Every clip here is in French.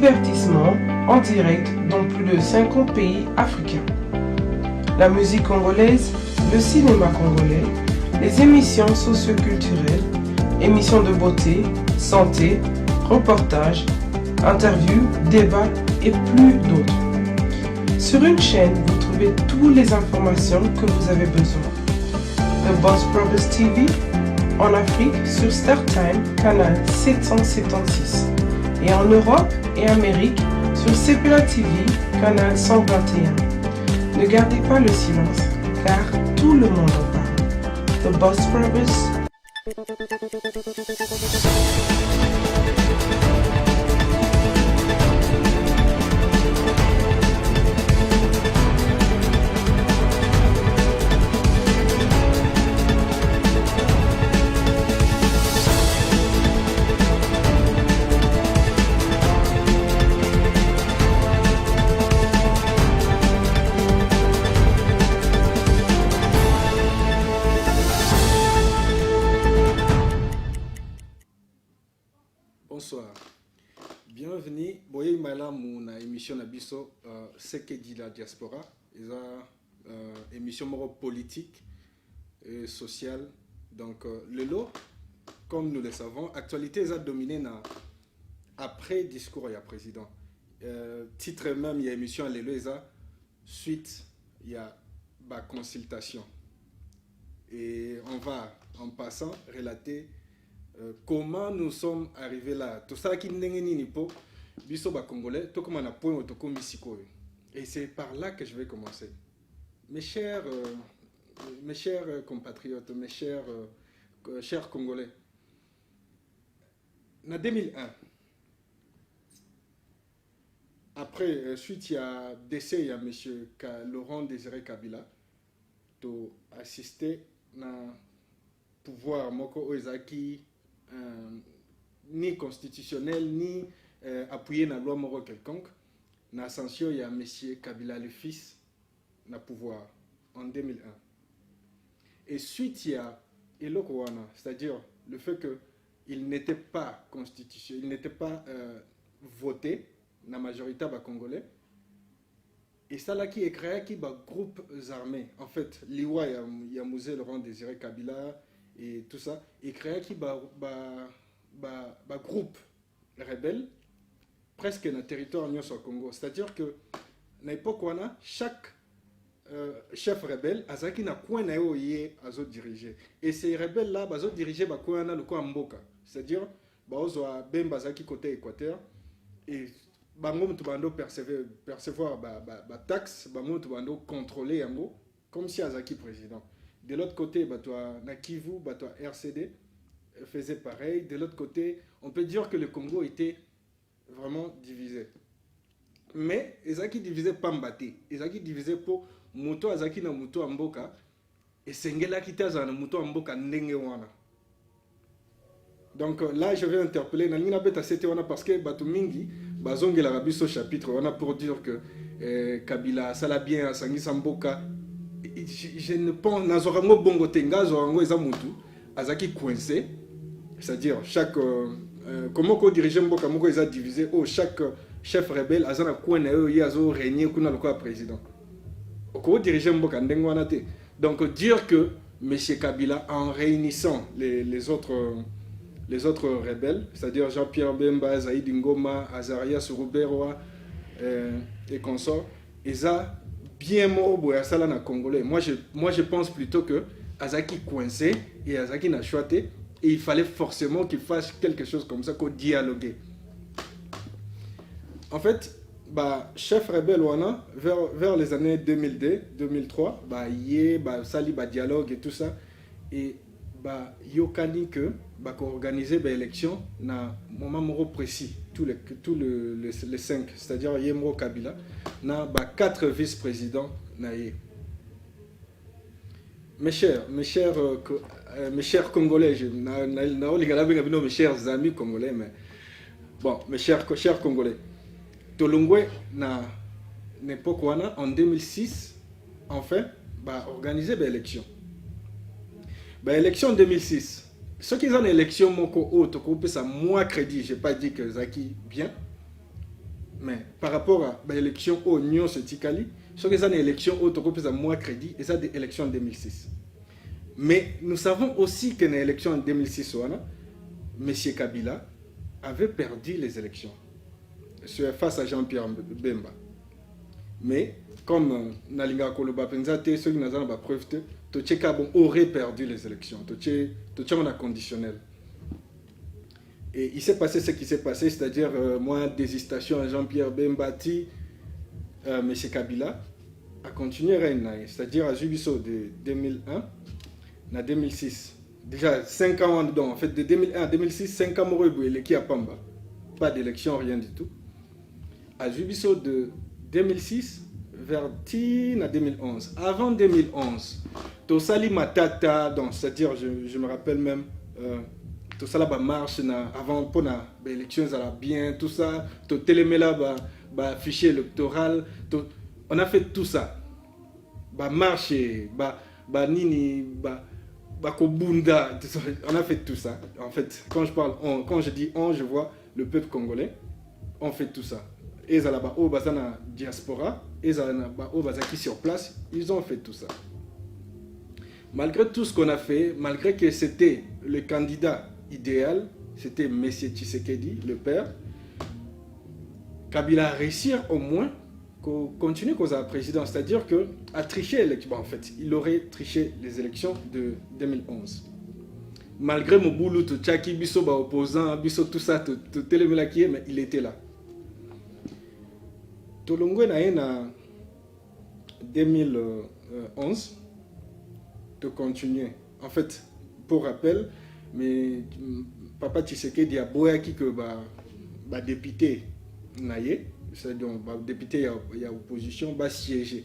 divertissement en direct dans plus de 50 pays africains. La musique congolaise, le cinéma congolais, les émissions socio-culturelles, émissions de beauté, santé, reportages, interviews, débats et plus d'autres. Sur une chaîne, vous trouvez toutes les informations que vous avez besoin. The Boss Brothers TV, en Afrique sur StarTime, canal 776. Et en Europe et Amérique sur CPA TV, canal 121. Ne gardez pas le silence, car tout le monde en parle. The Boss Brothers. Bonsoir, bienvenue. Boye mala mon émission Nabiso, ce que dit la diaspora, une émission politique et sociale. Donc le lot, comme nous le savons, actualité est dominée après discours et président. Titre même il y a émission le lot suite il y a consultation et on va en passant relater. Comment nous sommes arrivés là? Tout ça qui n'est ni po, biso ba congolais, tout comme on a point au misiko. Et c'est par là que je vais commencer. Mes chers compatriotes, mes chers congolais. En 2001, après suite il y a décès il y a monsieur Laurent Désiré Kabila, to assister na pouvoir moko oezaki ni constitutionnel, ni appuyé dans la loi moro quelconque. Dans l'ascension, il y a M. Kabila le fils, na pouvoir, en 2001. Et suite, il y a Elokowana, c'est-à-dire le fait qu'il n'était pas constitutionnel, il n'était pas voté dans la majorité des Congolais. Et ça là qui est créé, qui est groupe armés. En fait, l'Iwa, il y a Mouzé Laurent Désiré Kabila, et tout ça, et créé qui groupe rebelle presque dans le territoire du Congo. C'est-à-dire que à l'époque, chaque chef rebelle a qui na coin na yoye azo diriger. Et ces rebelles là bazo diriger ba coin na le coin mboka. C'est-à-dire bazo bemba zaki côté Équateur et bango mutu bando percevoir taxe, bango mutu bando contrôler yango comme si azaki président. De l'autre côté, na Kivu, RCD faisait pareil. De l'autre côté, on peut dire que le Congo était vraiment divisé. Mais Ezaki divisé pas mbaté. Ezaki divisé pour Muto Azaki na Muto Amboka. Et Sengela qui taza na Muto Amboka ndenge wana. Donc là, je vais interpeller Nalina Beta Sete wana parce que Batumingi, Bazongi la Rabiso chapitre wana pour dire que Kabila, ça l'a bien, Sangi Samboka. Je ne pense nazorango bongo tenga zorango ezamutu azaki coincé, c'est-à-dire chaque comment ko diriger mboka moko eza divisé chaque chef rebelle azana coin na yo yazo régner kuna lokola président ko diriger mboka ndenge wana te. Donc dire que monsieur Kabila en réunissant les autres rebelles, c'est-à-dire Jean-Pierre Bemba, Zaïd Ngoma, Azaria Suruberwa et consorts, eza bien mort à ça là congolais. Moi je pense plutôt que Azaki coincé et Azaki n'a choité et il fallait forcément qu'il fasse quelque chose comme ça, qu'on dialoguer. En fait, chef rebelle wana vers les années 2002, 2003, sali dialogue et tout ça et yokani que organiser l'élection na moment moro précis tous les 5, c'est-à-dire Yemro Kabila na 4 vice-présidents na ye. Mes chers congolais, mes chers amis congolais, mais bon, mes chers congolais, Tolongwe na n'époque en 2006 enfin organiser l'élection. L'élection 2006. Ceux qui ont une élection, ça moins crédit, je n'ai pas dit que Zaki bien. mais par rapport à l'élection au Union Sotikali, ce que c'est une élection au Toko plus moins crédit, et ça des élections en 2006. Mais nous savons aussi que dans l'élection en 2006, M. Kabila avait perdu les élections face à Jean-Pierre Bemba. Mais comme Nalinga Koloba Penzate, ceux qui n'ont pas preuve, Tocheka aurait perdu les élections. Tocheka on a conditionnel. Et il s'est passé ce qui s'est passé, c'est-à-dire moins d'hésitation à Jean-Pierre Bemba, M. Kabila a continué à régner, c'est-à-dire à Jubiso de 2001 à 2006. Déjà 5 ans dedans, en fait de 2001 à 2006, 5 ans qui a Pamba. Pas d'élection, rien du tout. À Jubiso de 2006 vers à 2011. Avant 2011, Tosali Matata, c'est-à-dire je me rappelle même, tout ça là marche avant pour l'élection ça va bien, tout ça, tout téléméla fichier électoral, on a fait tout ça. Marche, nini, kobunda, on a fait tout ça. En fait, quand je dis on, je vois le peuple congolais, on fait tout ça. Et ça là-bas, au bazana diaspora, et ça là-bas, au bazaki sur place, ils ont fait tout ça. Malgré tout ce qu'on a fait, malgré que c'était le candidat idéal, c'était M. Tshisekedi, le père, Kabila a réussi au moins continuer comme la présidence, c'est-à-dire qu'à tricher l'élection, en fait, il aurait triché les élections de 2011. Malgré Mobutu, Tchaki, Bisso, opposant, Bisso, tout ça, tout télémelakié, mais il était là. Tolongwe na 2011 de continuer. En fait, pour rappel, mais Papa Tshisekedi a boyaki que député naïe, c'est-à-dire député il y a opposition, siéger.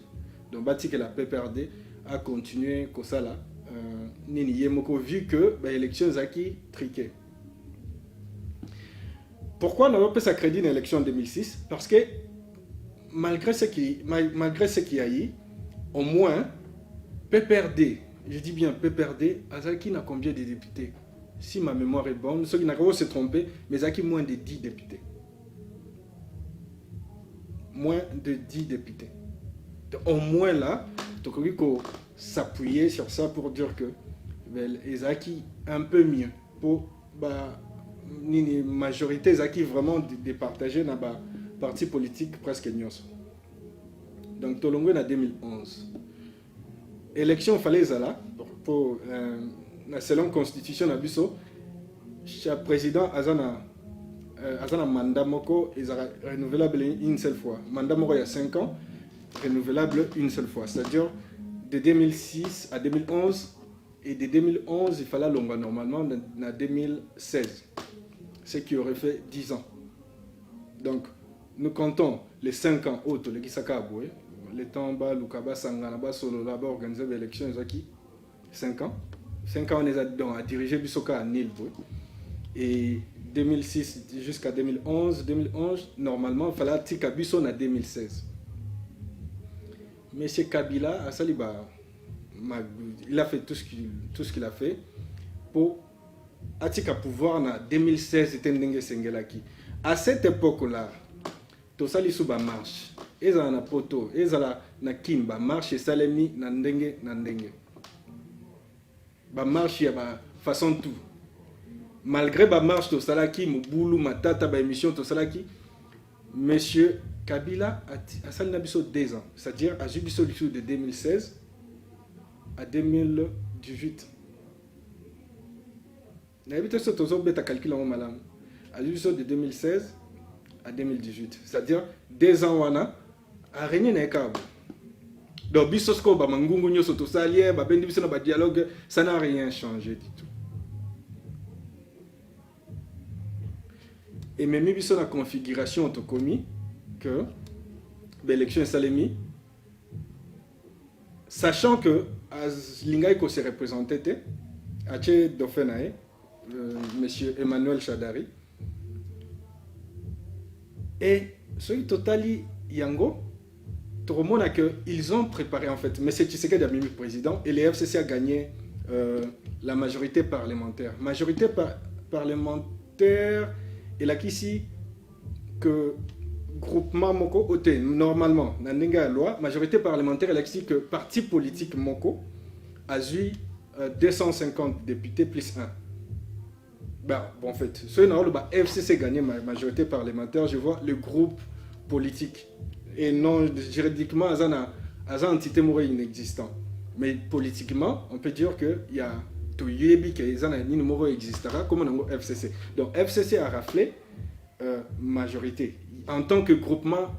Donc que la PPRD a continué comme ça là. Nini Yemoko vu que l'élection zaki triqué. Pourquoi on n'a pas fait sa crédit dans l'élection en 2006? Parce que malgré ce qu'il y a eu, au moins PPRD, je dis bien PPRD, Azaki n'a combien de députés? Si ma mémoire est bonne, ceux qui n'ont pas se tromper, mais Azaki moins de 10 députés. Moins de 10 députés. Donc, au moins là, il faut s'appuyer sur ça pour dire que Azaki un peu mieux pour une majorité Azaki vraiment départagée dans le parti politique presque nyos. Donc Tolongwe en 2011. Élection fallait là pour selon constitution Nabiso, chaque président azana mandat moko est renouvelable une seule fois. Mandat moko il y a 5 ans, renouvelable une seule fois. C'est-à-dire de 2006 à 2011 et de 2011 il fallait longuement normalement en 2016, ce qui aurait fait 10 ans. Donc nous comptons les 5 ans autres, les Gisaka Aboué, les Tamba, Lukaba, Sangana, Solo, là-bas organiser l'élection, 5 ans. 5 ans, on est à diriger Bisoka à Nil. Et 2006 jusqu'à 2011, normalement, il fallait Tika Bisson à 2016. M. Kabila, à Saliba, il a fait tout ce qu'il a fait pour Atika pouvoir en 2016 Tendenge Sengelaki. À cette époque-là, tout ça, il marche. Et ça na poto, et ça na kimba marche et salemi nandenge. Marche y a façon tout. Malgré ba marche to salaki mubulu matata ba émission to salaki, monsieur Kabila a sali na biso 2 ans, c'est-à-dire à Jubiso de 2016 à 2018. Na habité so tozo beta calcul en malam. À Jubiso de 2016 à 2018, c'est-à-dire 2 ans wana a régné na ekabo. Donc bisosko ba mangungu nyoso to salie ba bendi biso na ba dialogue, ça n'a rien changé du tout. Et même biso na configuration to commis que l'élection est salemi, sachant que Lingaï ko se représentait à Tché Dofenae, monsieur Emmanuel Chadari, et celui totali Yango, tout le monde a que ils ont préparé en fait. Mais c'est Tshisekedi a mis le président et les FCC a gagné la majorité parlementaire. Majorité parlementaire et là qu'ici que groupement moko ote normalement na ndenge ya loi majorité parlementaire elle explique que parti politique moko a eu 250 députés plus 1. Bah, bon, en fait, ce le FCC gagné majorité parlementaire, je vois le groupe politique. Et non, juridiquement, il y a une entité inexistante. Mais politiquement, on peut dire qu'il y a tout yebi qui est un numéro existera comme un FCC. Donc FCC a raflé majorité en tant que groupement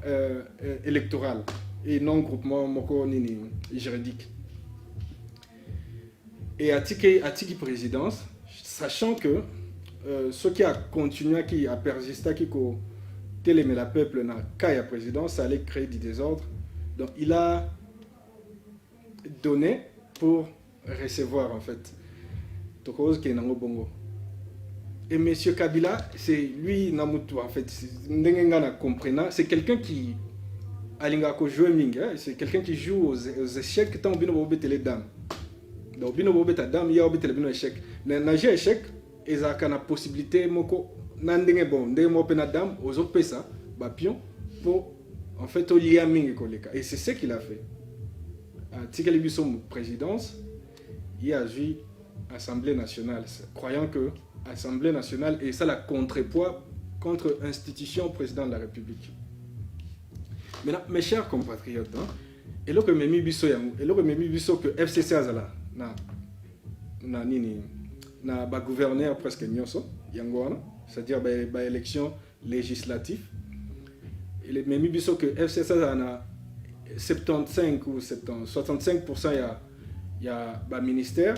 électoral et non groupement moko nini juridique. Et à Tiki présidence, sachant que ce qui a continué, qui a persisté, qui a télémé la peuple dans la présidence, ça allait créer du désordre. Donc il a donné pour recevoir en fait. Et M. Kabila, c'est lui, Namutu en fait, c'est quelqu'un qui c'est quelqu'un qui joue aux échecs tant que les dames. Donc bino bobeta dame ya obeta bino échec na jeu échec ezaka na possibilité moko na ndenge bon ndenge mo pena dame ozo pesa ba pion pour en fait au lier mingi koleka et c'est ce qu'il a fait à tikeli biso présidence il a eu Assemblée nationale croyant que Assemblée nationale et ça la contrepoids contre institution président de la République. Maintenant mes chers compatriotes et là que memi biso yango et là que memi biso que FCC azala na ba gouverneur presque nyonso yango c'est-à-dire ba élection législative il est même biso que FCC a 75 ou 65% il y a ba ministère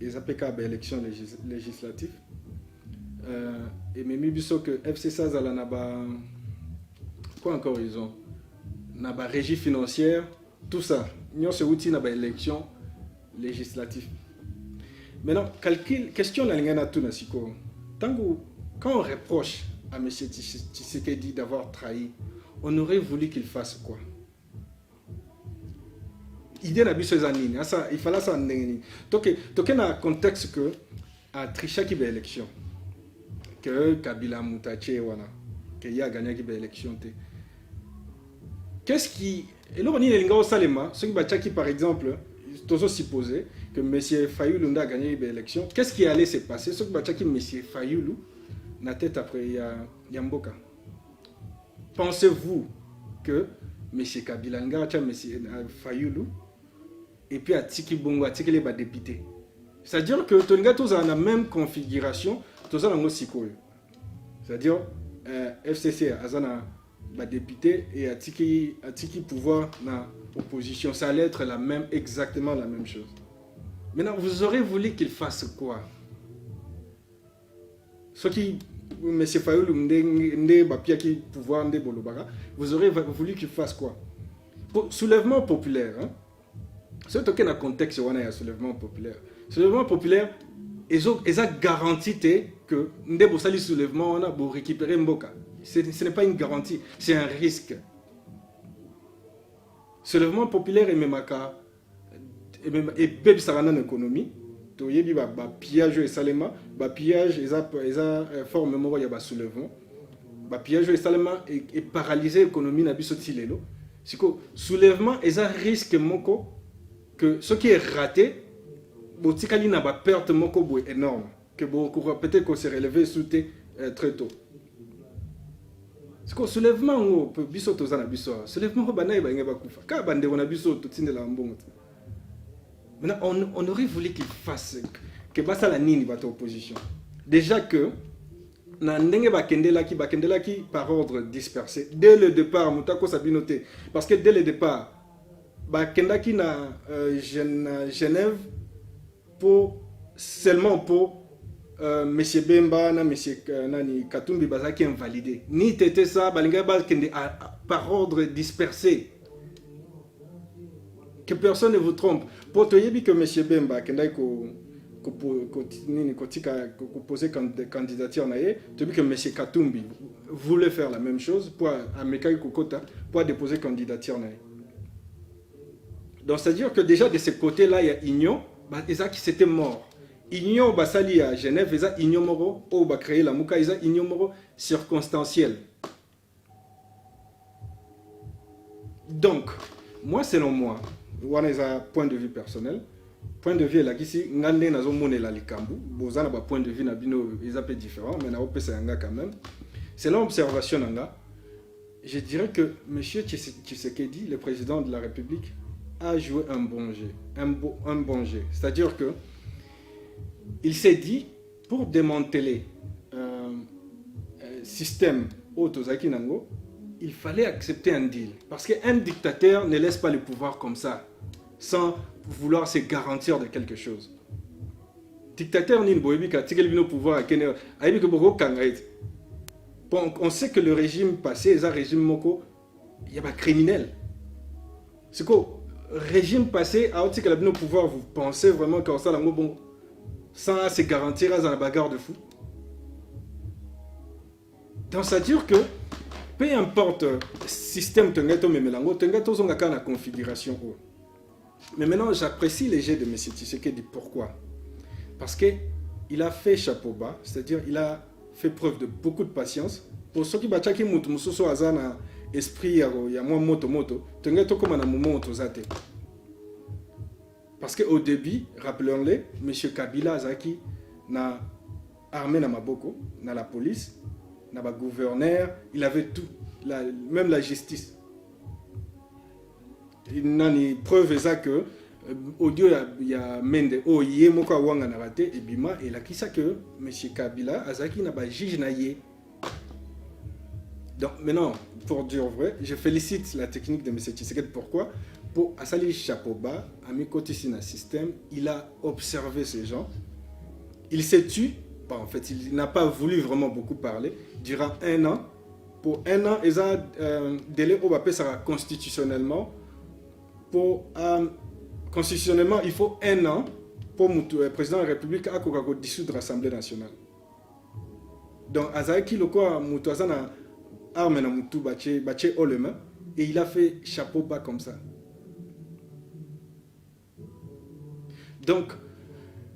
les APK ba élection législative et même biso que FCC a na ba quoi encore ils ont na ba régie financière tout ça nyonso outil na ba élection législatif. Maintenant, question la ligne tout nasiko. Quand on reproche à M. Tshisekedi d'avoir trahi, on aurait voulu qu'il fasse quoi? Idée n'a biso zanini, il fallait ça n'engeni. Donc dans le contexte que à tricher qui élection, que Kabila Moutache wana, que y a gagné qui élection te. Qu'est-ce qui et là on est linga au Salema, ceux qui par exemple toujours supposé que M. Fayoulou a gagné l'élection. Qu'est-ce qui allait se passer? Ce que M. Fayoulou n'a tête après Yamboka. Pensez-vous que M. Kabila a M. Fayoulou et puis à Tiki Bongo, à Tiki les députés? C'est-à-dire que tous les tous ont la même configuration, tous ont c'est-à-dire FCC a un député et à Tiki pouvoir dans opposition, ça allait être exactement la même chose. Maintenant, vous aurez voulu qu'il fasse quoi? Ce qui, M. Fayoulou, vous aurez voulu qu'il fasse quoi? Soulèvement populaire. C'est tout un contexte où on a un soulèvement populaire. Soulèvement populaire, ils ont garanti que Ndebo Sali soulèvement, on a pour récupérer Mboka. Ce n'est pas une garantie, c'est un risque. Soulèvement populaire et même et bébé sarana économie to yebi ba pillage et salema ba pillage eza forme moko ya ba soulèvement ba pillage et salema et paralyser l'économie na biso tilelo siko soulèvement eza risque moko que ce qui est raté botikali na ba perte moko bo énorme que peut-être qu'on se relever sauter très tôt. Siko soulèvement peut biso to zana biso soulèvement ko banayi ba ngeba kufa ka bande on a biso to tindela mbongo. Maintenant, on aurait voulu qu'il fasse que basa la nini bato opposition. Déjà que na ndenge bakendela ki par ordre dispersé dès le départ mutako sabinoté parce que dès le départ bakendaki na Genève pour seulement pour monsieur Bemba na monsieur nani Katumbi bazaki invalidé ni tété ça balinga bakende par ordre dispersé. Que personne ne vous trompe. Pour te dire que M. Bemba, qui a posé candidature, tu dis que M. Katumbi voulait faire la même chose pour déposer candidature. Donc c'est-à-dire que déjà de ce côté-là, il y a Union, qui s'était mort. Union Basali à Genève, il y a Union Moro, où va créer la Mouka, il y a Union Moro circonstancielle. Donc, moi, selon moi, on a un point de vue personnel. Point de vue là, ici, ngande nazo monela likambu. Bozana ba point de vue na bino, ils appellent différent, mais na opesa yanga quand même. Selon l'observation nanga, je dirais que M. Tshisekedi, le président de la République, a joué un bon jeu. Un bon jeu. C'est-à-dire que il s'est dit, pour démanteler système Otozaki Nango, il fallait accepter un deal. Parce qu'un dictateur ne laisse pas le pouvoir comme ça, sans vouloir se garantir de quelque chose. Dictateur ni boyebika tigel bino pouvoir à Kenya, aïbi que boko kangaït. Bon, on sait que le régime passé, le régime moko, il y a pas criminel. C'est quoi régime passé, à autre que le pouvoir, vous pensez vraiment que ça bon, sans se garantir à la bagarre de fou. Donc ça veut dire que peu importe le système tengato memelango, tengato sont la configuration. Mais maintenant j'apprécie les jeux de M. Tshisekedi. Pourquoi? Parce qu'il a fait chapeau bas, c'est-à-dire il a fait preuve de beaucoup de patience. Pour ceux qui battent qui mutu musoso azana esprit ya moi moto tengato comme un moment otozate. Parce qu'au début, rappelons-le, M. Kabila Azaki n'a armé na maboko, na la police, na ba gouverneur, il avait tout, même la justice. Il n'a ni preuve ça que audio il y a mende o yé moko wanga na raté et bima et la kisa que M. Kabila Azaki n'a pas juge na yé. Donc maintenant, pour dire vrai, je félicite la technique de M. Tshisekedi. Pourquoi? Pour Asali Chapoba, à mes côtés dans le système, il a observé ces gens. Il s'est tué. En fait, il n'a pas voulu vraiment beaucoup parler. Durant un an, pour un an, ils ont délai au Bapé sera constitutionnellement. Constitutionnellement, il faut un an pour le président de la République à dissoudre l'Assemblée nationale. Donc, Azaki Loko Moutouazana arme na Moutou Baché Olema et il a fait chapeau bas comme ça. Donc,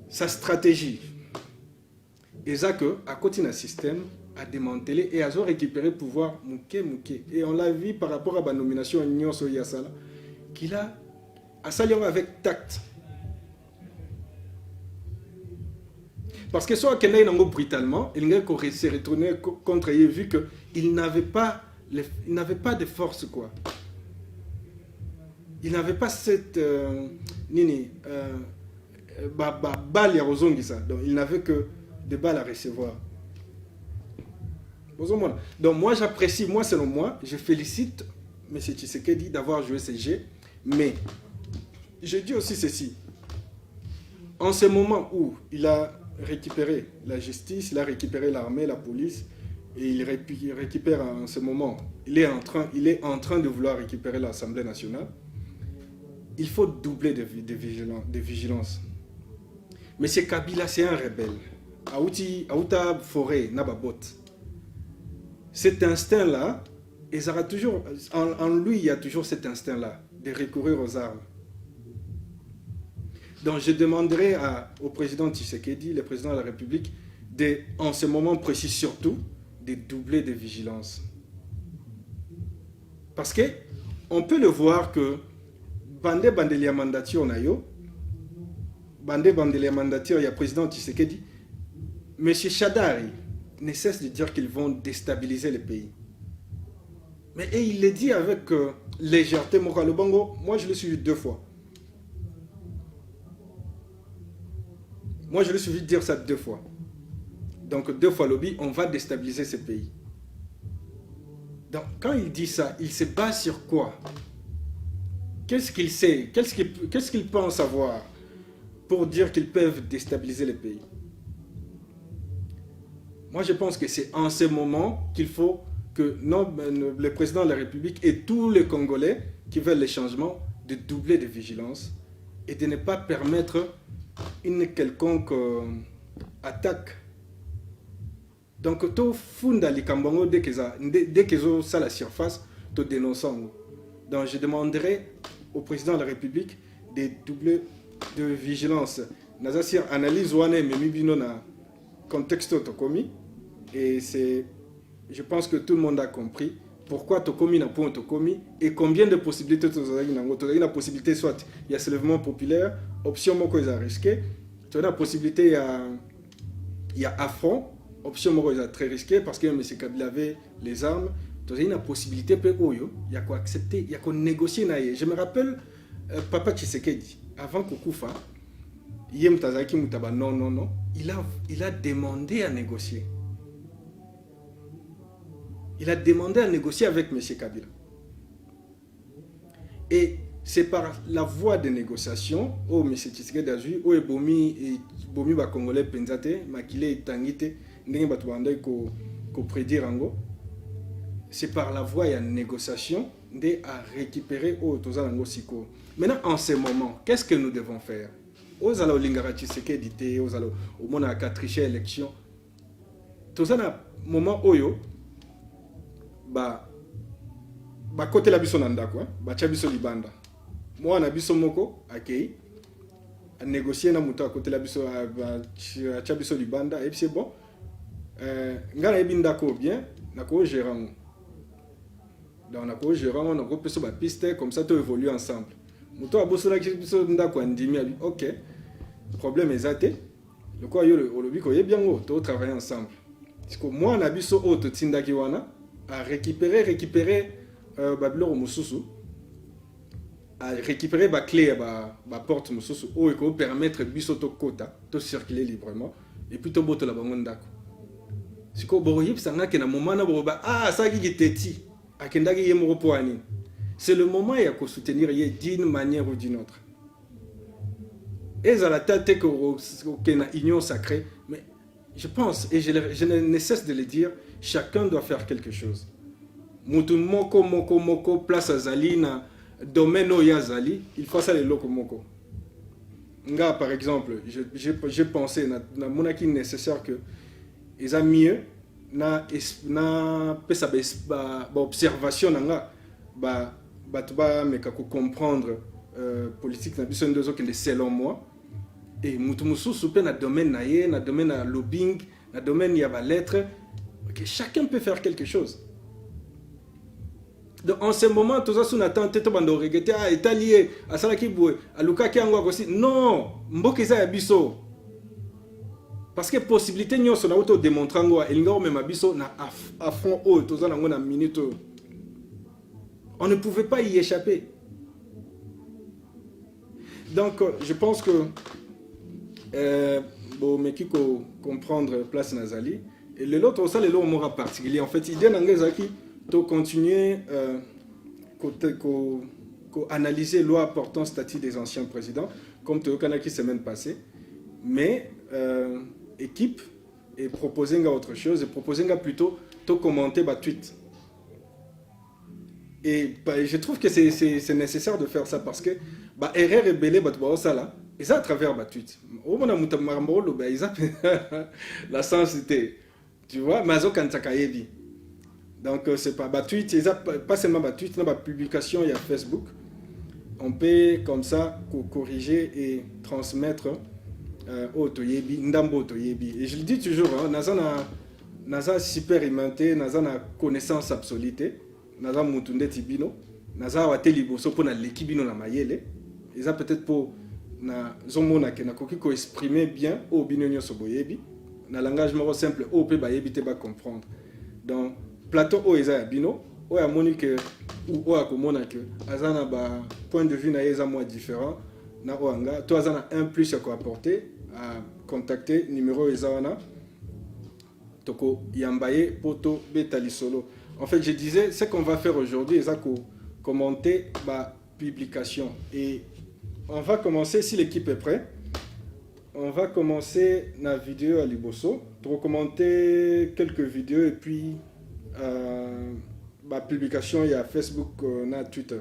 sa stratégie, et ça que, à côté d'un système, a démantelé et a récupéré le pouvoir mouké. Et on l'a vu par rapport à la nomination à Nyon Soyasala, qu'il a sali avec tact. Parce que soit qu'il a brutalement, il s'est retourné contre lui vu qu'il n'avait pas de force quoi. Il n'avait pas cette balle à ça. Donc il n'avait que des balles à recevoir. Donc moi j'apprécie, moi selon moi, je félicite M. Tshisekedi d'avoir joué ce jeu, mais je dis aussi ceci. En ce moment où il a récupéré la justice, il a récupéré l'armée, la police, et il récupère en ce moment, il est en train de vouloir récupérer l'Assemblée nationale, il faut doubler de vigilance. M. Kabila, c'est un rebelle. Aouta forêt, Nababot. Cet instinct-là, en lui, il y a toujours cet instinct-là, de recourir aux armes. Donc je demanderai au président Tshisekedi, le président de la République, en ce moment précis surtout, de doubler de vigilance. Parce qu'on peut le voir que Bandelia mandature nayo, Bandelia mandature, il y a le président Tshisekedi, M. Chadari ne cesse de dire qu'ils vont déstabiliser le pays. Mais il le dit avec légèreté. Moralobongo, moi je l'ai suivi 2 fois. Moi je l'ai suivi dire ça 2 fois. Donc 2 fois lobby, on va déstabiliser ce pays. Donc quand il dit ça, il se base sur quoi? Qu'est-ce qu'il sait? Qu'est-ce qu'il pense avoir pour dire qu'ils peuvent déstabiliser le pays? Moi, je pense que c'est en ce moment qu'il faut que le président de la République et tous les Congolais qui veulent les changements de doubler de vigilance et de ne pas permettre une quelconque attaque. Donc, tout funda likambongo dès qu'ils ça la surface, tout dénonçant. Donc, je demanderai au président de la République de doubler de vigilance. Nazasir analyse wane memibino na contexte tokomi et je pense que tout le monde a compris pourquoi tu commis na point tu commis et combien de possibilités tu as une possibilité soit il y a soulèvement populaire option moko est risqué tu as la possibilité il y a affront option moko est très risqué parce que M. Kabila avait les armes tu as une possibilité peut oyo il y a quoi accepter il y a quoi négocier na je me rappelle Papa Tshisekedi avant Kokufa Yem Tazaki Moutaba non il a demandé à négocier. Il a demandé à négocier avec M. Kabila. Et c'est par la voie de négociation, où M. Tshisekedi a vu, où Bomi ba Congolais Penzate, Makile Tangite, Ndenge Batouande ko prédire ango. C'est par la voie de négociation à récupérer au Tozalango Siko. Maintenant, en ce moment, qu'est-ce que nous devons faire? Aux allo Lingara Tshisekedi, aux allo au monde à tricher élection. Tozana moment oyo. Ba côté la biso nanda quoi ba chabiso libanda moi na biso moko akei a négocier na muto à côté la biso ba chabiso libanda et puis c'est bon ngala ebinda ko bien na ko gérant donc na ko gérant on a ko peso ba piste comme ça to évolue ensemble muto a bosso la biso nda ko ndimi abi OK problème exacté le quoi yo le lobi ko bien go to travailler ensemble parce que moi na biso o to tindaki wana à récupérer Babylor Moussousou, à récupérer la clé à porte Moussousou, où il peut permettre Bissoto Kota de circuler librement, et puis tout le monde la bangondako. C'est que Boroyip, ça n'a qu'un moment ah, ça qui est téti, à Kendagi Yemoropoani. C'est le moment où il y a qu'à soutenir d'une manière ou d'une autre. Et à la tête qu'il y a une union sacrée, mais je pense, et je ne cesse de le dire, chacun doit faire quelque chose. Mutu moko place à Zali na domaine où Yazali, il faut ça les locaux moko. Nga par exemple, j'ai pensé na monaki nécessaire que ils a mieux na pesa ba observation nga ba tuba meka ko comprendre politique na biso ndozo que selon moi et mutu mususu pe na domaine na domaine na lobbying na domaine ya ba lettres. Okay, chacun peut faire quelque chose. Donc en ce moment, tout ça sous attente, tout bando regretter à Italie, à Salaki Boué, à Luka Kiangwa aussi. Non, mbokeza ya biso. Parce que possibilité nyo so na auto démontrant et l'ingao même biso na à fond haut, tout ça na ngona minute. On ne pouvait pas y échapper. Donc je pense que bon mais qui comprendre place Nazali. Et l'autre aussi, les lois m'aura particulier. En fait, l'idée d'Angezaki, de continuer analyser loi portant statut des anciens présidents, comme tu as qui semaine passée. Mais équipe et proposer autre chose, et proposer plutôt de commenter ma tweet. Et je trouve que c'est nécessaire de faire ça parce que erreur et belé ça là. Et ça à travers ma tweet. Au moment où la sensité. Tu vois, Mazo Kantsakayebi. Donc, c'est pas tweet, pas seulement tweet, dans la publication, il y a Facebook. On peut comme ça corriger et transmettre au Toyebi, Ndambo Toyebi. Et je le dis toujours, Naza super aimanté, Naza na connaissance absolue, Naza Moutunde Tibino, Naza Wateliboso pour l'équipe na mayele. Et ça peut-être pour na zomona ke na kokiko exprimer bien au binonyo soboyebi. Na langage moro simple o pe ba yebite ba comprendre. Donc plateau o eza bino o ya monique ou o akomona que azana ba point de vue na eza moi différent na oanga to azana un plus à quoi apporter à contacter numéro eza wana toko yambaye poto betali solo. En fait, je disais ce qu'on va faire aujourd'hui eza ko commenter ba publication et on va commencer si l'équipe est prête. On va commencer la vidéo à Liboso pour commenter quelques vidéos et puis ma publication il y a Facebook, na Twitter.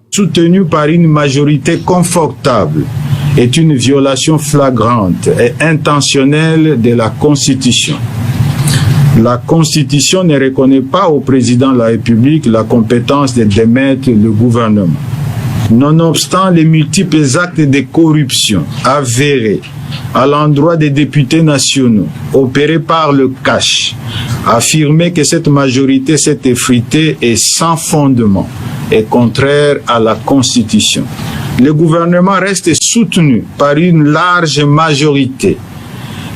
Soutenu par une majorité confortable est une violation flagrante et intentionnelle de la Constitution. La Constitution ne reconnaît pas au président de la République la compétence de démettre le gouvernement. Nonobstant les multiples actes de corruption avérés à l'endroit des députés nationaux opérés par le cash, affirmer que cette majorité s'est effritée est sans fondement et contraire à la Constitution. Le gouvernement reste soutenu par une large majorité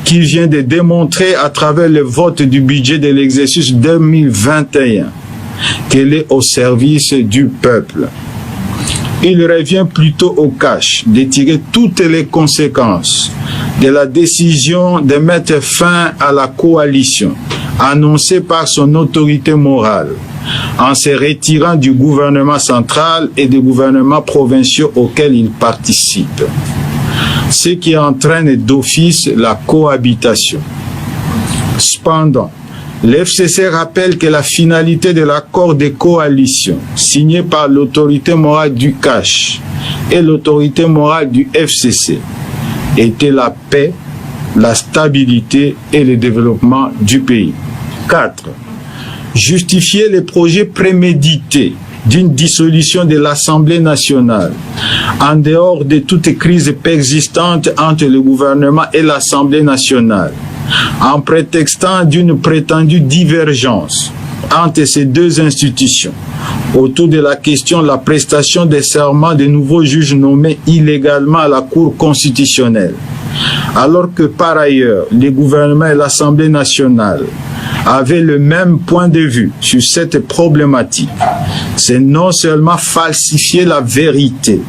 qui vient de démontrer à travers le vote du budget de l'exercice 2021 qu'elle est au service du peuple. Il revient plutôt au cash de tirer toutes les conséquences de la décision de mettre fin à la coalition annoncée par son autorité morale en se retirant du gouvernement central et des gouvernements provinciaux auxquels il participe, ce qui entraîne d'office la cohabitation. Cependant, l'FCC rappelle que la finalité de l'accord de coalition signé par l'autorité morale du cash et l'autorité morale du FCC était la paix, la stabilité et le développement du pays. 4. Justifier les projets prémédités d'une dissolution de l'Assemblée nationale en dehors de toute crise persistante entre le gouvernement et l'Assemblée nationale, en prétextant d'une prétendue divergence entre ces deux institutions autour de la question de la prestation des serments des nouveaux juges nommés illégalement à la Cour constitutionnelle, alors que par ailleurs les gouvernements et l'Assemblée nationale avaient le même point de vue sur cette problématique. C'est non seulement falsifier la vérité,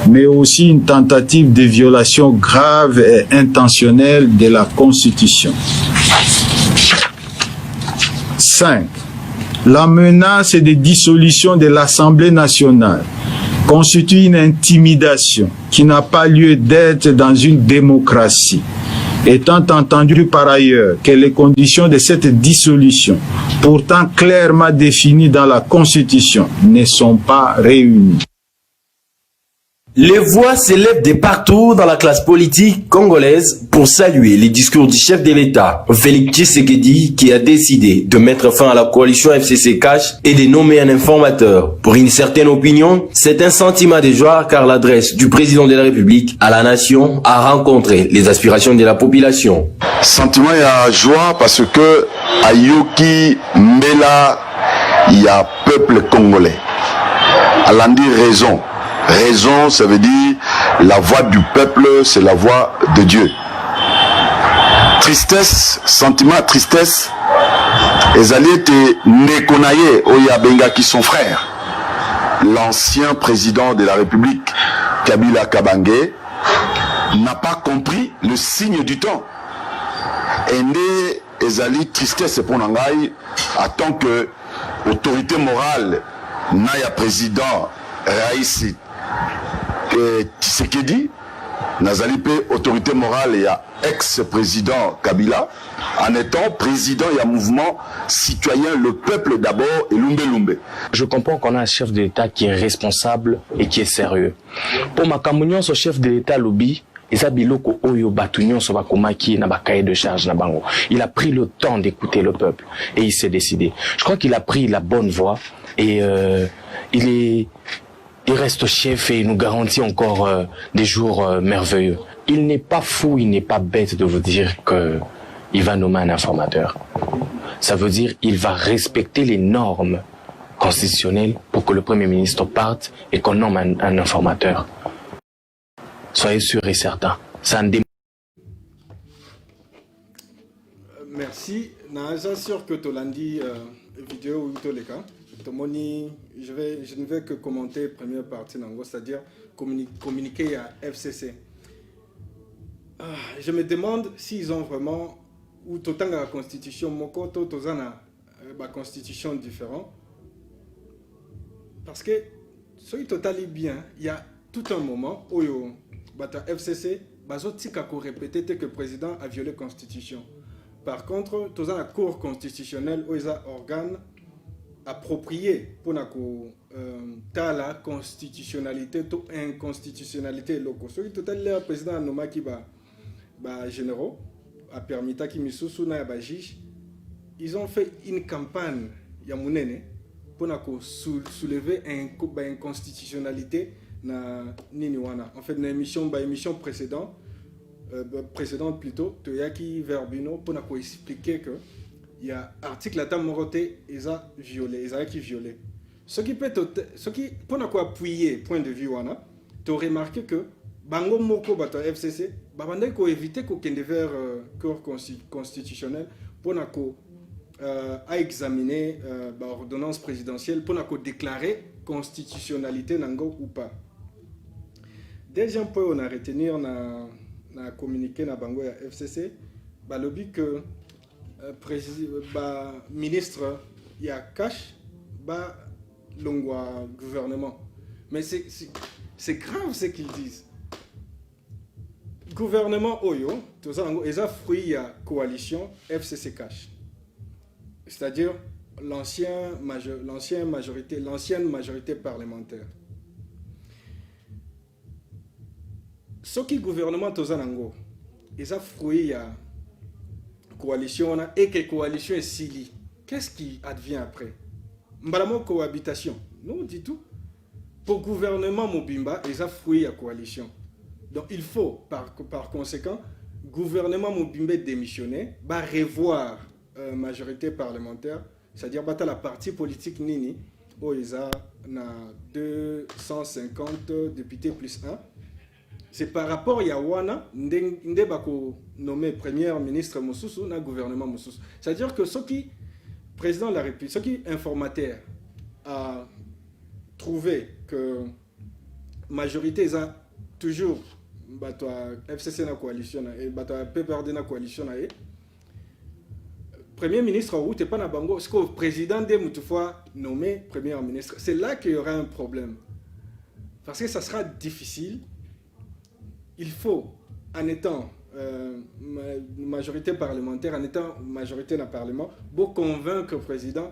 mais aussi une tentative de violation grave et intentionnelle de la Constitution. 5. La menace de dissolution de l'Assemblée nationale constitue une intimidation qui n'a pas lieu d'être dans une démocratie, étant entendu par ailleurs que les conditions de cette dissolution, pourtant clairement définies dans la Constitution, ne sont pas réunies. Les voix s'élèvent de partout dans la classe politique congolaise pour saluer les discours du chef de l'État, Félix Tshisekedi, qui a décidé de mettre fin à la coalition FCC-Cash et de nommer un informateur. Pour une certaine opinion, c'est un sentiment de joie car l'adresse du président de la République à la nation a rencontré les aspirations de la population. Sentiment et joie parce que Ayoki Mbela, il y a peuple congolais. Alandi raison. Raison, ça veut dire la voix du peuple, c'est la voix de Dieu. Tristesse, sentiment, tristesse, ezali ete Nekonaye Oyabenga qui son frère, l'ancien président de la République, Kabila Kabange, n'a pas compris le signe du temps. Et né ezali tristesse pour Nangai, en tant que autorité morale, Naya président, Raïs Tshisekedi, Nazalipe, autorité morale, il y a ex-président Kabila, en étant président, il y a mouvement citoyen, le peuple d'abord et Lumbe Lumbe. Je comprends qu'on a un chef de l'État qui est responsable et qui est sérieux. Pour ma communion, ce chef de l'État lobby, il a pris le temps d'écouter le peuple et il s'est décidé. Je crois qu'il a pris la bonne voie et il reste chef et il nous garantit encore des jours merveilleux. Il n'est pas fou, il n'est pas bête de vous dire qu'il va nommer un informateur. Ça veut dire qu'il va respecter les normes constitutionnelles pour que le Premier ministre parte et qu'on nomme un informateur. Soyez sûrs et certains. Merci. Je suis sûr que tu l'as dit vidéo ou tous les cas. Je ne vais que commenter la première partie, c'est-à-dire communiquer à FCC. Je me demande s'ils ont vraiment, ou tout la constitution, Mokoto, tout la constitution différente. Parce que, ce qui est bien, il y a tout un moment où le FCC a répété que le président a violé la constitution. Par contre, tout la cour constitutionnelle, où il y a un organe approprié pour la constitutionnalité ou inconstitutionnalité locale. Ce qui est le président Nomaki généraux a permis à Kimisusu na ba juge, ils ont fait une campagne ya munene pour soulever une inconstitutionnalité na nini wana. En fait, na émission précédente plutôt, Toyaki Verbino pour nous expliquer que il y a article à Tamoroté et ça violé, et ça qui violé. Ce qui pour nous appuyer point de vue wana, tu as remarqué que bango moko bato FCC, babande ko éviter ko kende vers cour constitutionnel pour nous à examiner l'ordonnance présidentielle pour nous déclarer constitutionnalité nango ou pas. Deuxième point on a retenir na communiqué na bango ya FCC balobi que ministre ya cash ba longwa gouvernement, mais c'est grave ce qu'ils disent. Gouvernement oyo tout ça nango eza fruit ya coalition FCC cash, c'est-à-dire l'ancienne majorité parlementaire. Ce qui gouvernement tozanango, ils ont fruit à coalition et que coalition est sili. Qu'est-ce qui advient après? Mbalamo cohabitation. Non, dit tout. Pour gouvernement Mobimba, ils ont fruit à coalition. Donc il faut, par conséquent, gouvernement Mobimba démissionner, bah revoir majorité parlementaire, c'est-à-dire bah la partie politique Nini, où ils ont 250 députés plus 1. C'est par rapport à Yawana, ndé bako nommé premier ministre Moussousou na gouvernement Moussousou. C'est-à-dire que ce qui président de la République, ce qui informateur a trouvé que majorité a toujours bato FCC na coalition et bato PPRD na coalition na premier ministre ou t'es pas na bango, ce que président de Moutoufoua nommé premier ministre, c'est là qu'il y aura un problème. Parce que ça sera difficile. Il faut, en étant majorité parlementaire, en étant majorité dans le Parlement, pour convaincre le président,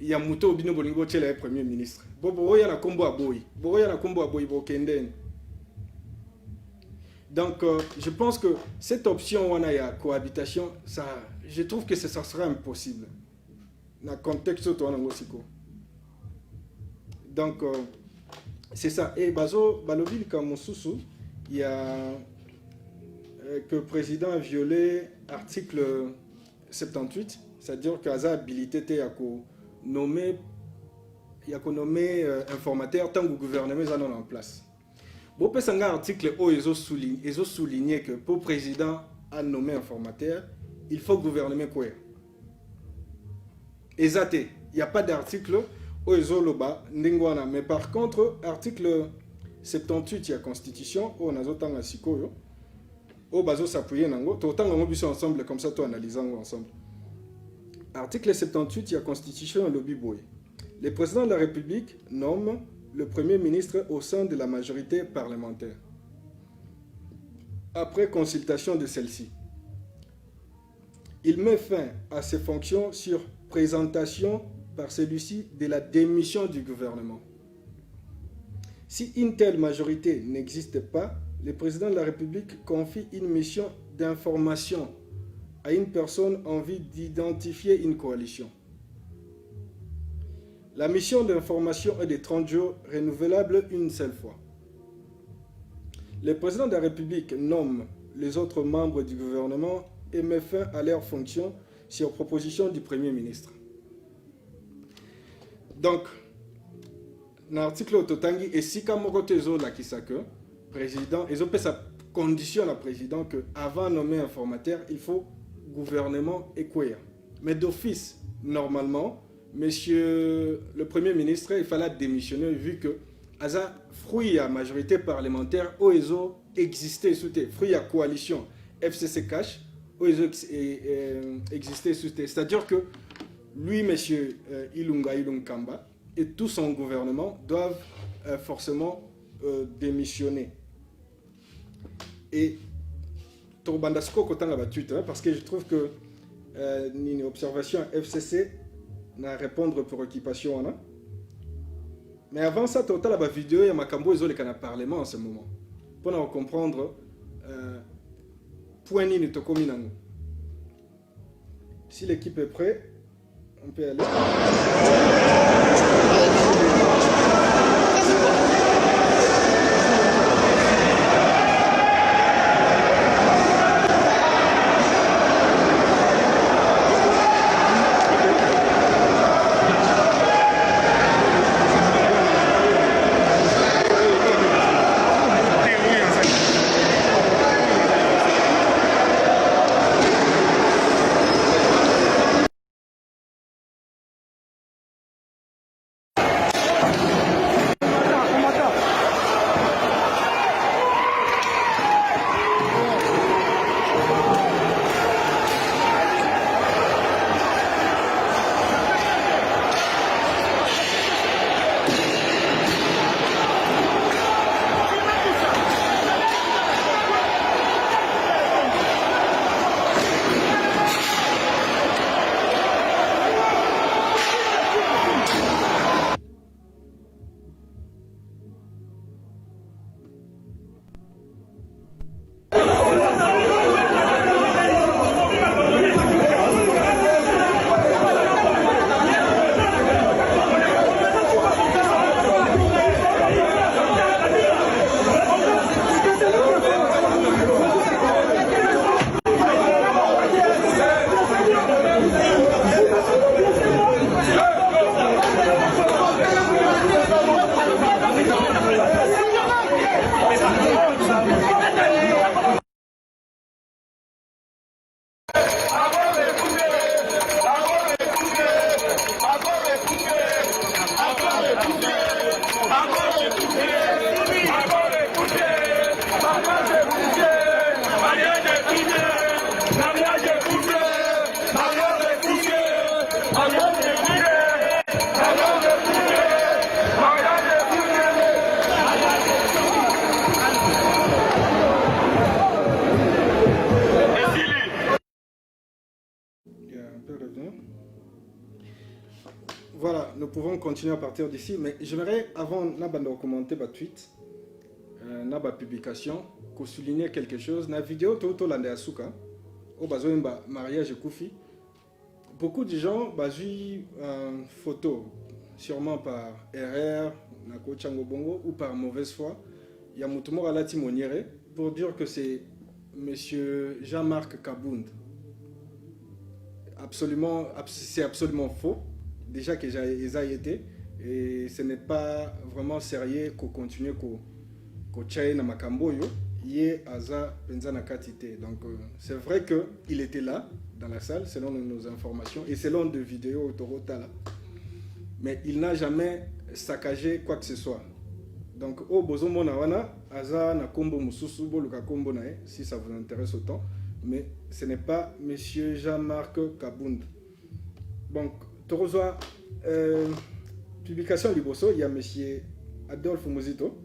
il y a Mouto Bino Bolingo qui est le premier ministre. Il y a un combo à Boy. Il y a un combo à Boy. Donc, je pense que cette option, on a cohabitation, ça, je trouve que ça sera impossible. Dans le contexte où on a aussi. Donc, c'est ça. Et Bazo, Baloville, comme Moussoussou, il y a que le président a violé l'article 78, c'est-à-dire qu'il a habilité à nommer informateur tant que le gouvernement est en place. Bon, peut un article où ils ont souligné que pour le président a nommé informateur, il faut que le gouvernement quoi. Exact. Il n'y a pas d'article où ils ont le bas, mais par contre, article 78 il y a constitution où on a autant à sikoyo au bazo s'appuyer nango autant on bus ensemble comme ça tout analysant ensemble. Article 78 il y a constitution lobby boy. Le président de la République nomme le premier ministre au sein de la majorité parlementaire. Après consultation de celle-ci, il met fin à ses fonctions sur présentation par celui-ci de la démission du gouvernement. Si une telle majorité n'existe pas, le président de la République confie une mission d'information à une personne en vue d'identifier une coalition. La mission d'information est de 30 jours, renouvelable une seule fois. Le président de la République nomme les autres membres du gouvernement et met fin à leurs fonctions sur proposition du Premier ministre. Donc, dans l'article Ototangi, et si Kamokotezo la Kisake, président, ils ont fait sa condition à président que avant de nommer informateur, il faut gouvernement équerre. Mais d'office, normalement, monsieur le Premier ministre, il fallait démissionner vu que Aza fruit à majorité parlementaire où ils ont existé sous fruit à coalition FCC cash où ils ont existé sous c'est-à-dire que lui, monsieur Ilunga Kamba et tout son gouvernement doivent forcément démissionner. Et Torbandasko Kotanga battu, parce que je trouve que une observation FCC n'a répondre pour occupation. Hein? Mais avant ça, total la vidéo, il y a Makambo et Zolé Kana Parlement en ce moment. Pour nous comprendre, point ni Tokominango. Si l'équipe est prête, on peut aller. pourrons continuer à partir d'ici, mais j'aimerais, avant de commenter ma tweet, ma publication, pour souligner quelque chose. Dans la vidéo, tout l'année à Souka, au besoin de mariage et Koufi, beaucoup de gens ont vu une photo, sûrement par erreur, ou par mauvaise foi. Il y a Moutoumor Alati Moniere pour dire que c'est Monsieur Jean-Marc Kabound. Absolument, c'est absolument faux. Déjà que j'ai été, et ce n'est pas vraiment sérieux qu'on continue qu'on tchaye na makamboyo. Yé aza penzana katité. Donc c'est vrai que il était là dans la salle selon nos informations et selon des vidéos autoroutala. Mais il n'a jamais saccagé quoi que ce soit. Donc au bozomo na wana aza na kombo mususu boluka kombo nae si ça vous intéresse autant. Mais ce n'est pas Monsieur Jean-Marc Kabound. Donc Torozwa publication liboso il y a Monsieur Adolphe Muzito.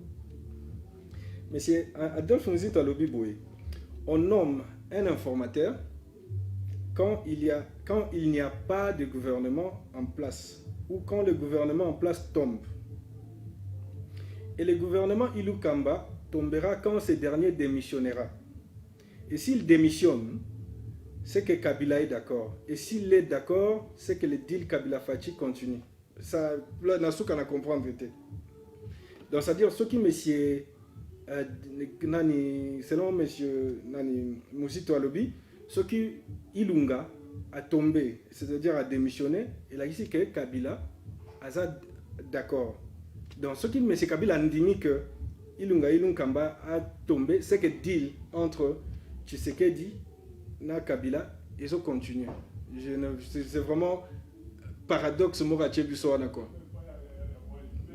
Monsieur Adolphe Muzito Alobi Boye. On nomme un informateur quand il n'y a pas de gouvernement en place ou quand le gouvernement en place tombe. Et le gouvernement Ilou Kamba tombera quand ce dernier démissionnera. Et s'il démissionne, c'est que Kabila est d'accord. Et s'il est d'accord, c'est que le deal Kabila Fachi continue. Ça, là, Nasuka n'a compris en vérité. Donc, c'est-à-dire, ce qui, monsieur, selon monsieur Muzito Alobi, ce qui Ilunga a tombé, c'est-à-dire a démissionné, il a dit que Kabila a d'accord. Donc, ce qui M. Kabila a dit que Ilunga Kamba a tombé, c'est que deal entre Tshisekedi et Kabila, ils ont continué. C'est vraiment paradoxe, moi, quoi.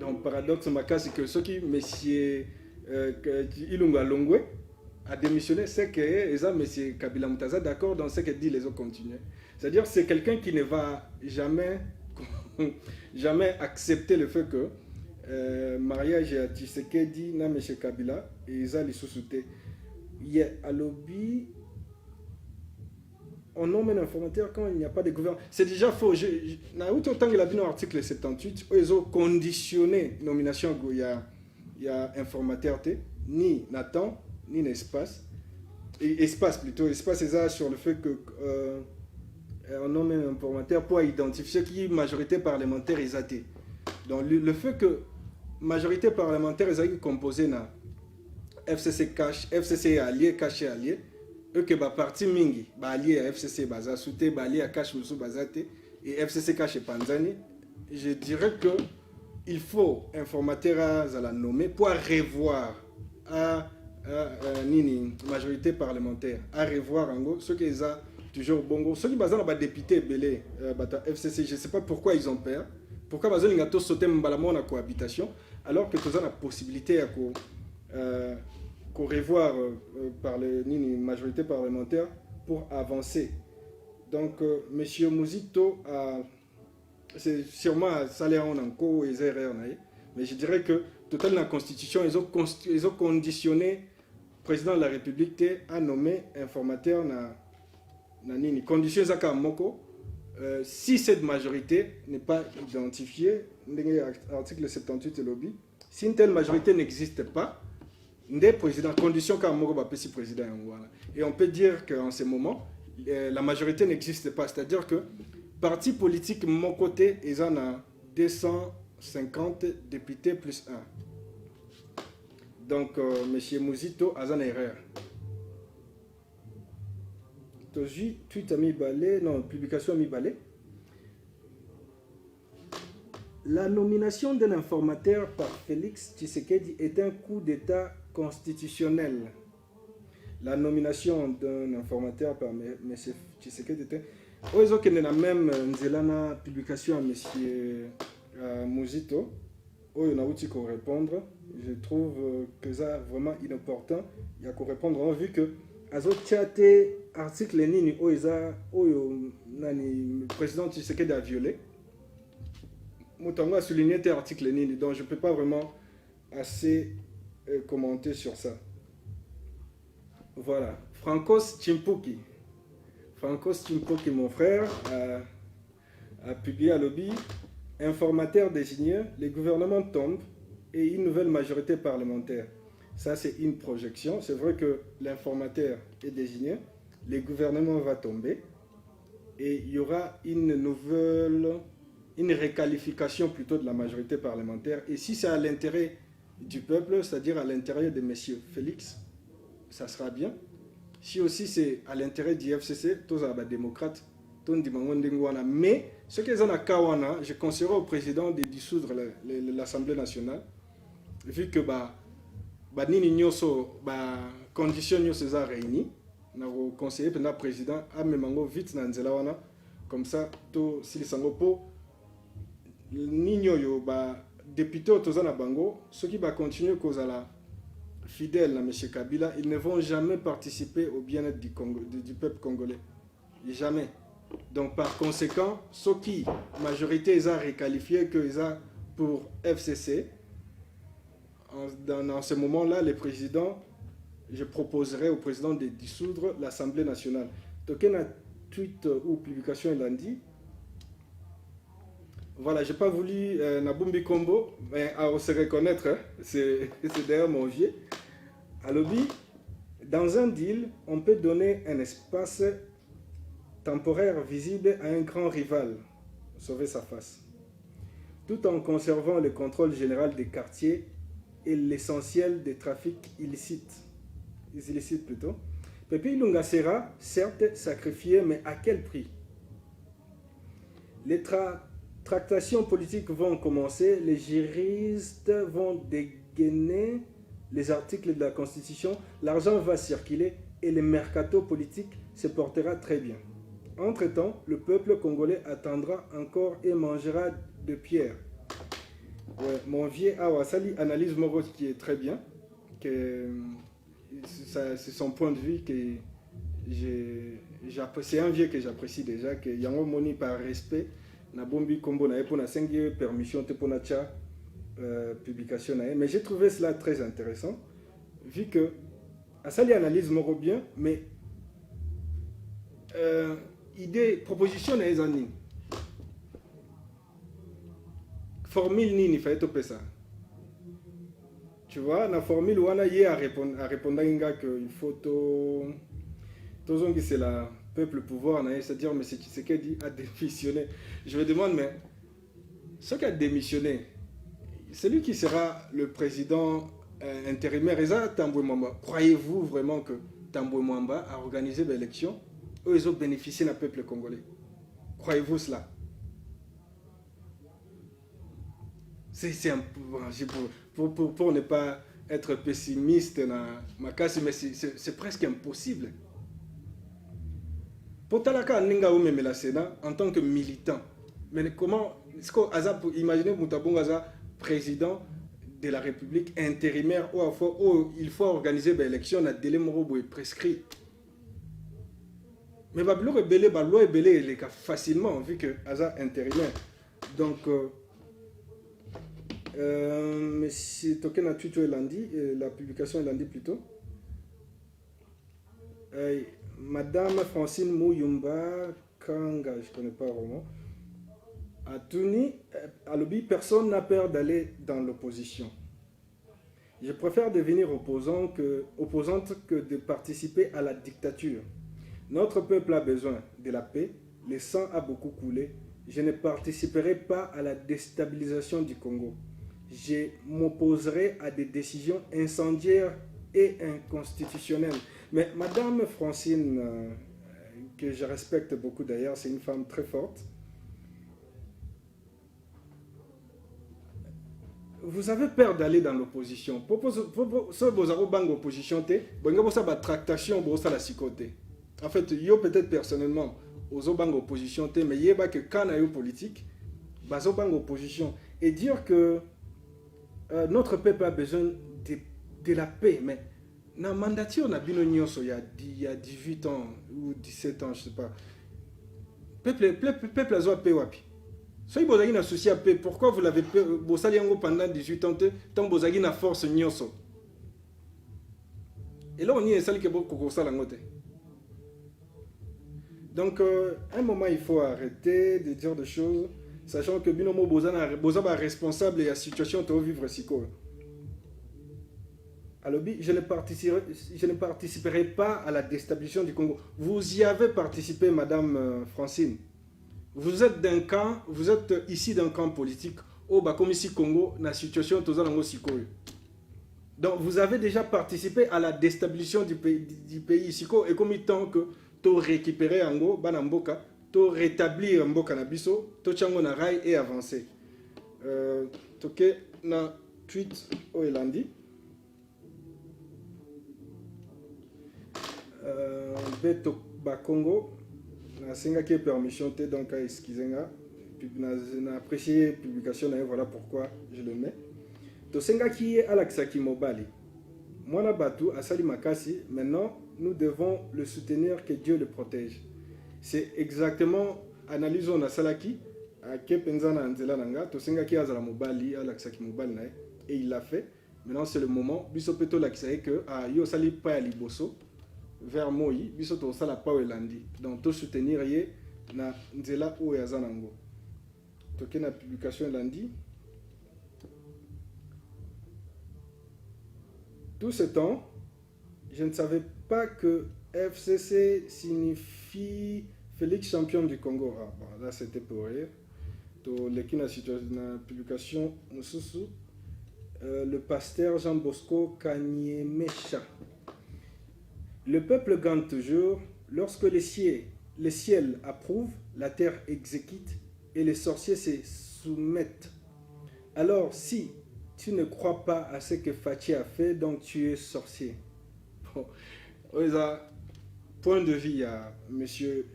Donc, paradoxe, c'est que ce qui M. Ilunga Longwe a démissionné, c'est que M. Kabila Moutaza d'accord, donc c'est que deal, ils ont continué. C'est-à-dire, c'est quelqu'un qui ne va jamais accepter le fait que mariage à Tshisekedi na M. Kabila et ils ont les sous-soutés. Il y a à lobby, on nomme un informateur quand il n'y a pas de gouvernement. C'est déjà faux. Autant qu'il a dit dans l'article 78, ils ont conditionné nomination. Il y a informateur, ni Nathan, ni l'espace. Espace plutôt. Espace, c'est ça sur le fait que on nomme un informateur pour identifier qui est majorité parlementaire et athée. Donc le fait que majorité parlementaire est composée na FCC cash, FCC allié, caché allié, eux que ba parti mingi, ba allié à FCC baza souté, ba allié à cash musu bazate et FCC caché panzani, je dirais que il faut informateur à la nommer pour revoir à nini majorité parlementaire, à revoir en gros ce qu'ils ont toujours bongo, ceux qui basent dans ba député belé bata FCC, je sais pas pourquoi ils ont peur. Pourquoi ils ont tous sauté en cohabitation alors que tous ont la possibilité à revoir par la majorité parlementaire pour avancer. Donc, M. Muzito, c'est sûrement un salaire en enco et erreurs, mais je dirais que total dans la Constitution, ils ont conditionné le président de la République à nommer informateur na nini condition zaka moko. Si cette majorité n'est pas identifiée, article 78 de lobby, si une telle majorité n'existe pas, des présidents, condition qu'un mot va passer président. Et on peut dire qu'en ce moment, la majorité n'existe pas. C'est-à-dire que parti politique, mon côté, ils en ont 250 députés plus 1. Donc, M. Muzito a une erreur. Tweet à mi-balai, non, publication à mi-balai. La nomination d'un informateur par Félix Tshisekedi est un coup d'État constitutionnel. La nomination d'un informateur par M. Tshisekedi était... Ils ont la même publication à M. Muzito. On a aussi qu'à répondre. Je trouve que ça vraiment inopportun. Il y a qu'à répondre vu que azotiate article nini oiza oyo nani président Tshisekedi a violé. Moutango a souligné tes articles nini, donc je ne peux pas vraiment assez commenter sur ça. Voilà, Francos Chimpuki, mon frère, a publié à lobby informateur désigné, le gouvernement tombe et une nouvelle majorité parlementaire. Ça, c'est une projection. C'est vrai que l'informateur est désigné, le gouvernement va tomber et il y aura une réqualification plutôt de la majorité parlementaire. Et si c'est à l'intérêt du peuple, c'est-à-dire à l'intérêt de M. Félix, ça sera bien. Si aussi c'est à l'intérêt du FCC, tous les démocrates, mais ce que je conseillerais au président de dissoudre l'Assemblée nationale, vu que nini nyoso condition nyoso eza réuni na conseiller pendant président amemango vite na nzela wana comme ça to silisango po nini oyo député toza na bango ceux qui continuer kozala fidèles na monsieur Kabila, ils ne vont jamais participer au bien-être du peuple congolais, jamais. Donc par conséquent ceux qui majorité ils ont requalifié que ils ont pour FCC. Dans ce moment-là, je proposerai au président de dissoudre l'Assemblée nationale. Donc, il y a un tweet ou publication lundi. Voilà, je n'ai pas voulu Nabumbi Kombo, mais on se reconnaître, hein, c'est d'ailleurs mon vieux. À lobby, dans un deal, on peut donner un espace temporaire visible à un grand rival, sauver sa face, tout en conservant le contrôle général des quartiers et l'essentiel des trafics illicites plutôt. Pepe Ilunga sera certes sacrifié, mais à quel prix? Les tractations politiques vont commencer, les juristes vont dégainer les articles de la Constitution, l'argent va circuler et le mercato politique se portera très bien. Entre-temps, le peuple congolais attendra encore et mangera de pierre. Ouais, mon vieux Awasali analyse Moro qui est très bien, que c'est son point de vue que c'est un vieux que j'apprécie déjà, que Yango Moni par respect na bombi combo na pour na 5 permission te pour na publication na, mais j'ai trouvé cela très intéressant vu que Asali analyse Moro bien, mais idée proposition na ezani formule nini fait topé ça. Tu vois, la formule wana yé a répondre que il faut tout c'est la peuple pouvoir, c'est-à-dire mais c'est ce qu'il dit a démissionné. Je me demande mais ce qui a démissionné, c'est lui qui sera le président intérimaire. Et ça, Tambwe Mwamba, croyez-vous vraiment que Tambwe Mwamba a organisé l'élection où ils ont bénéficié du peuple congolais? Croyez-vous cela? C'est un pour ne pas être pessimiste mais c'est presque impossible. Pour Talaka Ninga ou même la Sénat en tant que militant, mais comment est-ce que imaginez Moutabonga Aza président de la République intérimaire où il faut organiser l'élection à délai morobo est prescrit. Mais Bablo rebelle Bablo est belé les cas facilement vu que Aza intérimaire. Donc mais si Token a tweeté lundi, la publication est lundi plutôt. Madame Francine Mouyumba Kanga, je ne connais pas vraiment, a tenu à lobby, personne n'a peur d'aller dans l'opposition. Je préfère devenir opposante que de participer à la dictature. Notre peuple a besoin de la paix, le sang a beaucoup coulé. Je ne participerai pas à la déstabilisation du Congo. Je m'opposerai à des décisions incendiaires et inconstitutionnelles. Mais Madame Francine, que je respecte beaucoup d'ailleurs, c'est une femme très forte. Vous avez peur d'aller dans l'opposition. Si vous avez une opposition, vous avez une tractation, vous avez la côté. En fait, yo peut-être personnellement, vous avez une opposition, mais il y a que quand il y a une politique, vous avez une opposition. Et dire que notre peuple a besoin de la paix, mais dans la mandature, il y a 18 ans ou 17 ans, je ne sais pas. Peuple a besoin de paix. Si vous avez un souci à paix, pourquoi vous l'avez pendant 18 ans, tant que vous avez une force nyoso? Et là, on y est sali que beaucoup ça langote. Donc, un moment, il faut arrêter de dire des choses. sachant que binomo bozaba responsable de la situation de vivre siko. Alors, je ne participerai pas à la déstabilisation du Congo. Vous y avez participé, Madame Francine. Vous êtes d'un camp, vous êtes ici d'un camp politique. Comme ici Congo, la situation est siko. Donc, vous avez déjà participé à la déstabilisation du pays siko. Et comme il temps que tu récupérer Ango, Banamboka, tu rétablir Mboka Nabiso, tu chango na rail et avancer. Tu na tweet au Elandi. Beto Bakongo, na senga qui permission te donc excusez-moi, na apprécié publication na voilà pourquoi je le mets. To senga qui est Alaksaki Mobali. Moi na batu asali makasi, maintenant nous devons le soutenir, que Dieu le protège. C'est exactement analysons na salaki à Kepenzana Nzela Nanga, to senga qui azala Mobali Alaksaki Mobali na et il l'a fait. Maintenant c'est le moment bisopeto laksaye que a yo sali pa liboso vers Moi, biso sala pa welandi. Donc to soutenir ye na nzela o ya zanango. To ke na publication lundi. Tout ce temps, je ne savais pas que FCC signifie Félix champion du Congo. Ah, bon, là c'était pour rire. To leki na situation na publication mususu le pasteur Jean Bosco Kanyemesha. Le peuple gagne toujours. Lorsque le ciel approuve, la terre exécute et les sorciers se soumettent. Alors, si tu ne crois pas à ce que Fachi a fait, donc tu es sorcier. Bon, point de vue à M.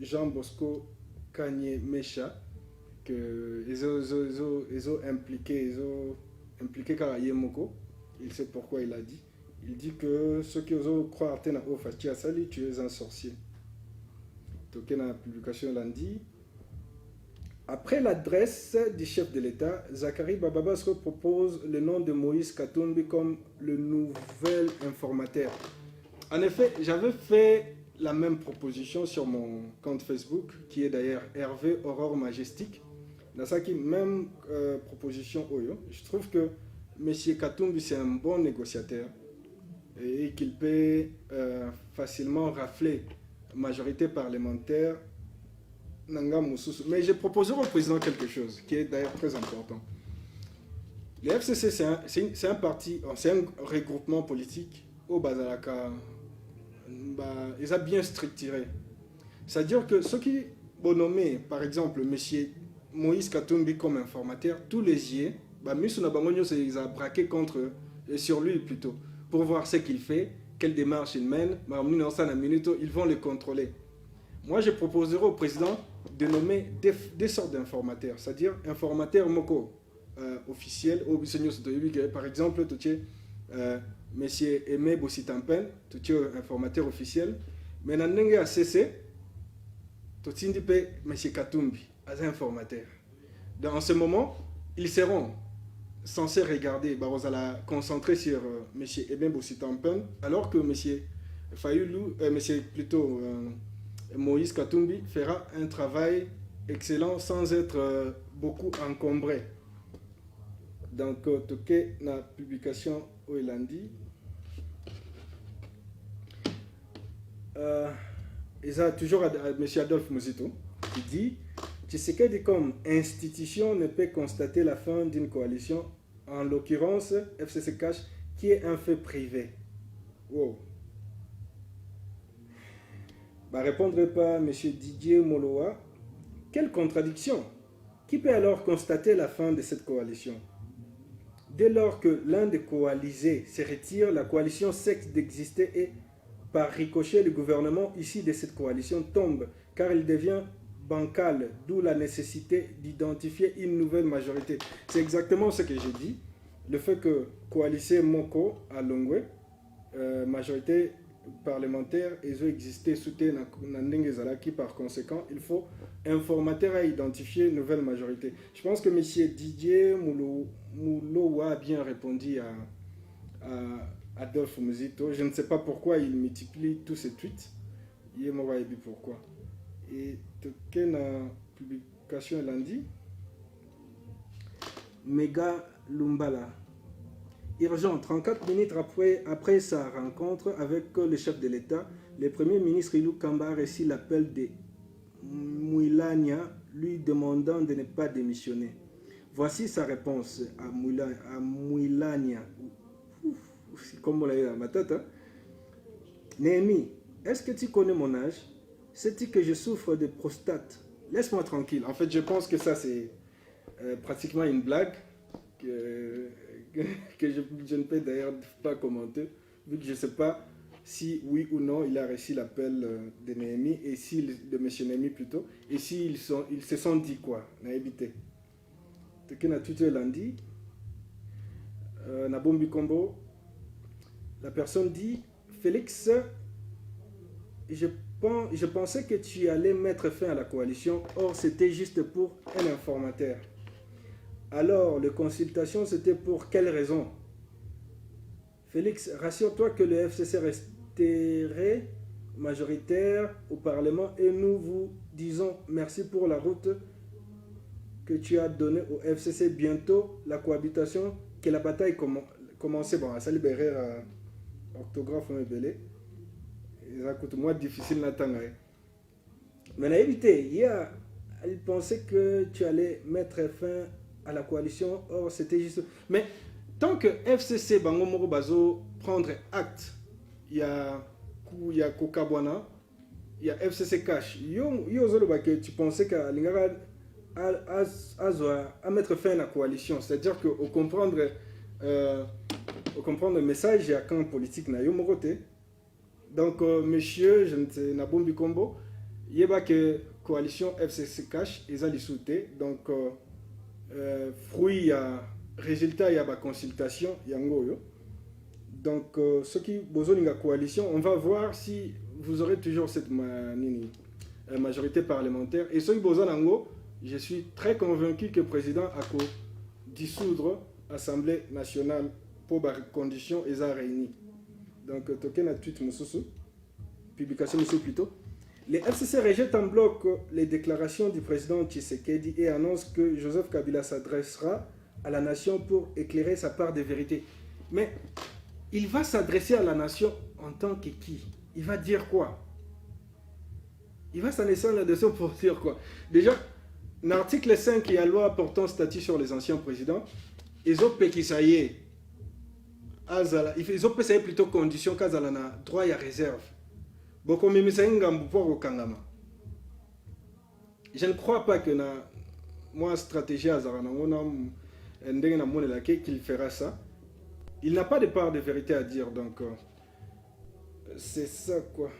Jean Bosco Kanye Mecha, que ils ont impliqué Karayemoko. Il sait pourquoi il a dit. Il dit que ceux qui osent croire au Fachi Asali, tu es un sorcier. Donc, dans la publication lundi. Après l'adresse du chef de l'État, Zachary Bababasco propose le nom de Moïse Katumbi comme le nouvel informateur. En effet, j'avais fait la même proposition sur mon compte Facebook, qui est d'ailleurs Hervé Aurore Majestique. Dans sa même proposition, je trouve que M. Katumbi, c'est un bon négociateur et qu'il peut facilement rafler la majorité parlementaire. Mais je proposerai au président quelque chose qui est d'ailleurs très important. Le FCC, c'est un parti, c'est un regroupement politique au Bazalaka. Ils ont bien structuré. C'est-à-dire que ceux qui vont nommer, par exemple, M. Moïse Katumbi comme informateur, tous les yeux, ils ont braqué contre sur lui plutôt, pour voir ce qu'il fait, quelle démarche il mène. Ils vont le contrôler. Moi, je proposerai au président de nommer des sortes d'informateurs, c'est-à-dire informateur moko officiel, par exemple, M. Aimé Bossitampen, informateur officiel, mais dans le ACC, M. Katumbi, informateur. Dans ce moment, ils seront censés regarder, concentrer sur M. Aimé Bossitampen, alors que M. Fayoulou, Moïse Katumbi fera un travail excellent sans être beaucoup encombré. Donc, toqué la publication au lundi. Il y a toujours M. Adolphe Mouzito qui dit Tshisekedi comme institution ne peut constater la fin d'une coalition, en l'occurrence FCC Cash, qui est un fait privé. Wow. Répondrait pas M. Didier Moloa. Quelle contradiction! Qui peut alors constater la fin de cette coalition? Dès lors que l'un des coalisés se retire, la coalition cesse d'exister et par ricochet, le gouvernement issu de cette coalition tombe car il devient bancal, d'où la nécessité d'identifier une nouvelle majorité. C'est exactement ce que j'ai dit. Le fait que coalisé Moko à Longwe, majorité parlementaire, ils ont existé soutenu qui par conséquent, il faut informateur à identifier une nouvelle majorité. Je pense que M. Didier Mouloua a bien répondu à Adolphe Mouzito. Je ne sais pas pourquoi il multiplie tous ces tweets. Il m'a dit pourquoi. Et quelle publication lundi. Mega Lumbala. Urgent, 34 minutes après sa rencontre avec le chef de l'État, le Premier ministre Ilou Kamba a reçu l'appel de Mouilania lui demandant de ne pas démissionner. Voici sa réponse à Mouilania. C'est comme on l'a eu à ma tête. Hein? Néhémie, est-ce que tu connais mon âge? Sais-tu que je souffre de prostate? Laisse-moi tranquille. En fait, je pense que ça, c'est pratiquement une blague que je ne peux d'ailleurs pas commenter, vu que je ne sais pas si oui ou non il a reçu l'appel de Néhémie, et si de M. Néhémie plutôt, et s'ils ils se sont dit quoi, n'a évité. Ce que n'a tout lundi, na Bombi Combo, la personne dit, Félix, je pensais que tu allais mettre fin à la coalition, or c'était juste pour un informateur. Alors, les consultations, c'était pour quelle raison? Félix, rassure-toi que le FCC resterait majoritaire au Parlement et nous vous disons merci pour la route que tu as donnée au FCC. Bientôt, la cohabitation, que la bataille commence. Bon, ça libérer orthographe, on est belé. Ça coûte moins difficile d'attendre. Mais n'a évité, il pensait que tu allais mettre fin à la coalition, or c'était juste... Mais tant que FCC Bango Moro Bazo prendre acte, il y a Kokabwana, il y a FCC Cash, que tu pensais qu'à Lingara à mettre fin à la coalition, c'est-à-dire qu'au comprendre le message, il y a qu'un politique na yo moroté. Donc monsieur, je ne sais pas bon combo, il y a que coalition FCC Cash ils ont sauté, donc fruit, il y a résultat, il y a consultation, il y a donc ceux qui besoin de la coalition, on va voir si vous aurez toujours cette majorité parlementaire. Et ceux qui besoin d'ango, je suis très convaincu que le président a dissoudre l'Assemblée nationale pour les conditions et ça réuni. Donc token a tweet mususu, publication mususu plutôt. Les FCC rejettent en bloc les déclarations du président Tshisekedi et annonce que Joseph Kabila s'adressera à la nation pour éclairer sa part de vérité. Mais il va s'adresser à la nation en tant que qui? Il va dire quoi? Il va s'adresser à la nation pour dire quoi? Déjà, l'article 5, il y a la loi portant statut sur les anciens présidents. Ils ont péquissaillé. Ils ont péquissaillé plutôt condition qu'Azala na droit et réserve. Je ne crois pas que moi stratégie qu'il fera ça. Il n'a pas de part de vérité à dire, donc c'est ça quoi.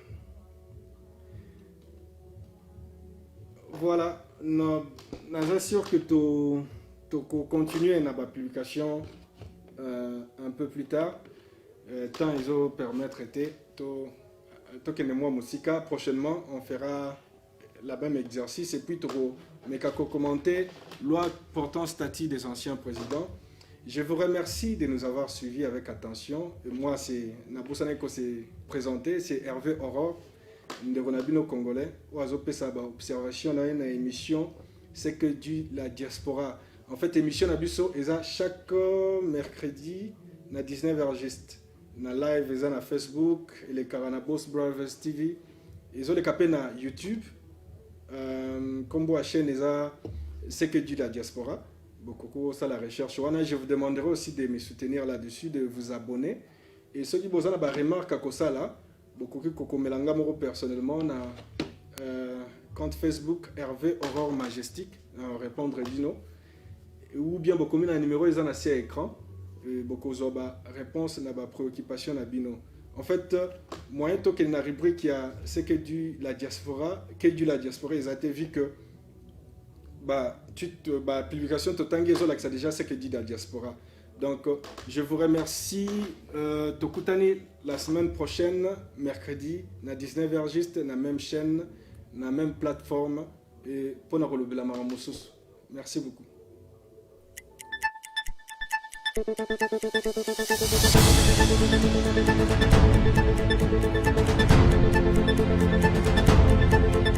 Voilà, j'assure que tu continues la publication un peu plus tard. Tant ils ont permettre prochainement on fera la même exercice et puis commenter loi portant statut des anciens présidents. Je vous remercie de nous avoir suivis avec attention. Et moi c'est Nabusaneko s'est présenté, c'est Hervé Aurore de Ronabino Congolais ou azopesa observation dans une émission c'est que du la diaspora. En fait émission Nabuso est chaque mercredi à 19h juste. Na live eza na Facebook et les Karanabos Brothers TV ils ont les capés na YouTube comme la chaîne eza c'est que du la diaspora beaucoup ça la recherche je vous demanderai aussi de me soutenir là-dessus, de vous abonner et ceux qui besoin ba remarque à ça là beaucoup qui kokomelanga moko personnellement na compte Facebook Hervé Aurore Majestic répondre dino ou bien beaucoup na numéro eza na sur écran. Beaucoup de réponses à la préoccupation à Bino. En fait, moyen to que na rubrique c'est que du la diaspora, ils ont été vu que publication totangi ça déjà c'est que du la diaspora. Donc je vous remercie tokutani la semaine prochaine mercredi na 19h juste na même chaîne, na même plateforme et pour na relobela maramusus. Merci beaucoup. Thank you.